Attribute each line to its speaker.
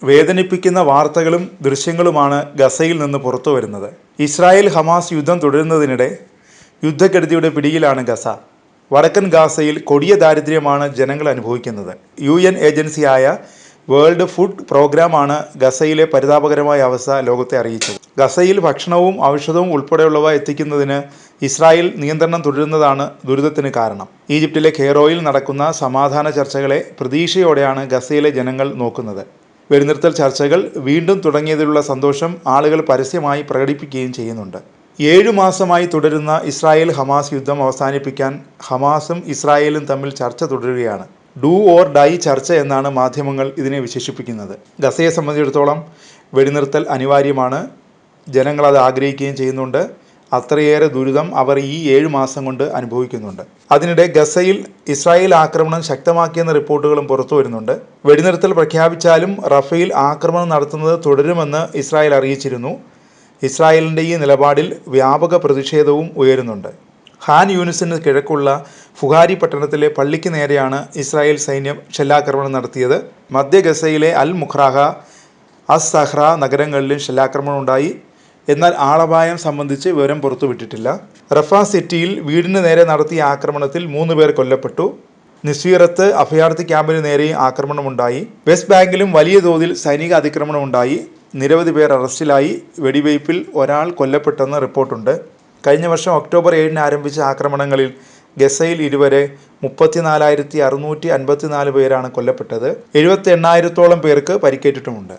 Speaker 1: വേദനിപ്പിക്കുന്ന വാർത്തകളും ദൃശ്യങ്ങളുമാണ് ഗസയിൽ നിന്ന് പുറത്തു വരുന്നത്. ഇസ്രായേൽ ഹമാസ് യുദ്ധം തുടരുന്നതിനിടെ യുദ്ധക്കെടുതിയുടെ പിടിയിലാണ് ഗസ. വടക്കൻ ഗാസയിൽ കൊടിയ ദാരിദ്ര്യമാണ് ജനങ്ങൾ അനുഭവിക്കുന്നത്. UN ഏജൻസിയായ വേൾഡ് ഫുഡ് പ്രോഗ്രാമാണ് ഗസയിലെ പരിതാപകരമായ അവസ്ഥ ലോകത്തെ അറിയിച്ചത്. ഗസയിൽ ഭക്ഷണവും ഔഷധവും ഉൾപ്പെടെയുള്ളവ എത്തിക്കുന്നതിന് ഇസ്രായേൽ നിയന്ത്രണം തുടരുന്നതാണ് ദുരിതത്തിന് കാരണം. ഈജിപ്തിലെ കെയ്റോയിൽ നടക്കുന്ന സമാധാന ചർച്ചകളെ പ്രതീക്ഷയോടെയാണ് ഗസയിലെ ജനങ്ങൾ നോക്കുന്നത്. വെടിനിർത്തൽ ചർച്ചകൾ വീണ്ടും തുടങ്ങിയതിലുള്ള സന്തോഷം ആളുകൾ പരസ്യമായി പ്രകടിപ്പിക്കുകയും ചെയ്യുന്നുണ്ട്. 7 മാസമായി തുടരുന്ന ഇസ്രായേൽ ഹമാസ് യുദ്ധം അവസാനിപ്പിക്കാൻ ഹമാസും ഇസ്രായേലും തമ്മിൽ ചർച്ച തുടരുകയാണ്. ഡു ഓർ ഡൈ ചർച്ച എന്നാണ് മാധ്യമങ്ങൾ ഇതിനെ വിശേഷിപ്പിക്കുന്നത്. ഗസയെ സംബന്ധിച്ചിടത്തോളം വെടിനിർത്തൽ അനിവാര്യമാണ്. ജനങ്ങളത് ആഗ്രഹിക്കുകയും ചെയ്യുന്നുണ്ട്. അത്രയേറെ ദുരിതം അവർ ഈ 7 മാസം കൊണ്ട് അനുഭവിക്കുന്നുണ്ട്. അതിനിടെ ഗസയിൽ ഇസ്രായേൽ ആക്രമണം ശക്തമാക്കിയെന്ന റിപ്പോർട്ടുകളും പുറത്തു വരുന്നുണ്ട്. വെടിനിർത്തൽ പ്രഖ്യാപിച്ചാലും റഫേൽ ആക്രമണം നടത്തുന്നത് തുടരുമെന്ന് ഇസ്രായേൽ അറിയിച്ചിരുന്നു. ഇസ്രായേലിൻ്റെ ഈ നിലപാടിൽ വ്യാപക പ്രതിഷേധവും ഉയരുന്നുണ്ട്. ഖാൻ യൂനിസിന് കിഴക്കുള്ള ഫുഹാരി പട്ടണത്തിലെ പള്ളിക്ക് നേരെയാണ് ഇസ്രായേൽ സൈന്യം ഷെല്ലാക്രമണം നടത്തിയത്. മധ്യ ഗസയിലെ അൽ മുഖ്രാഹ, അസ് സഹ്റ നഗരങ്ങളിലും ഷെല്ലാക്രമണം ഉണ്ടായി. എന്നാൽ ആളപായം സംബന്ധിച്ച് വിവരം പുറത്തുവിട്ടിട്ടില്ല. റഫ സിറ്റിയിൽ വീടിന് നേരെ നടത്തിയ ആക്രമണത്തിൽ 3 പേർ കൊല്ലപ്പെട്ടു. നിസ്വീറത്ത് അഭയാർത്ഥി ക്യാമ്പിന് നേരെയും ആക്രമണമുണ്ടായി. വെസ്റ്റ് ബാങ്കിലും വലിയ തോതിൽ സൈനിക അതിക്രമണമുണ്ടായി. നിരവധി പേർ അറസ്റ്റിലായി. വെടിവയ്പിൽ ഒരാൾ കൊല്ലപ്പെട്ടെന്ന് റിപ്പോർട്ടുണ്ട്. കഴിഞ്ഞ വർഷം ഒക്ടോബർ 7-ന് ആരംഭിച്ച ആക്രമണങ്ങളിൽ ഗസയിൽ ഇതുവരെ 34,654 പേരാണ് കൊല്ലപ്പെട്ടത്. 78,000-ഓളം പേർക്ക് പരിക്കേറ്റിട്ടുമുണ്ട്.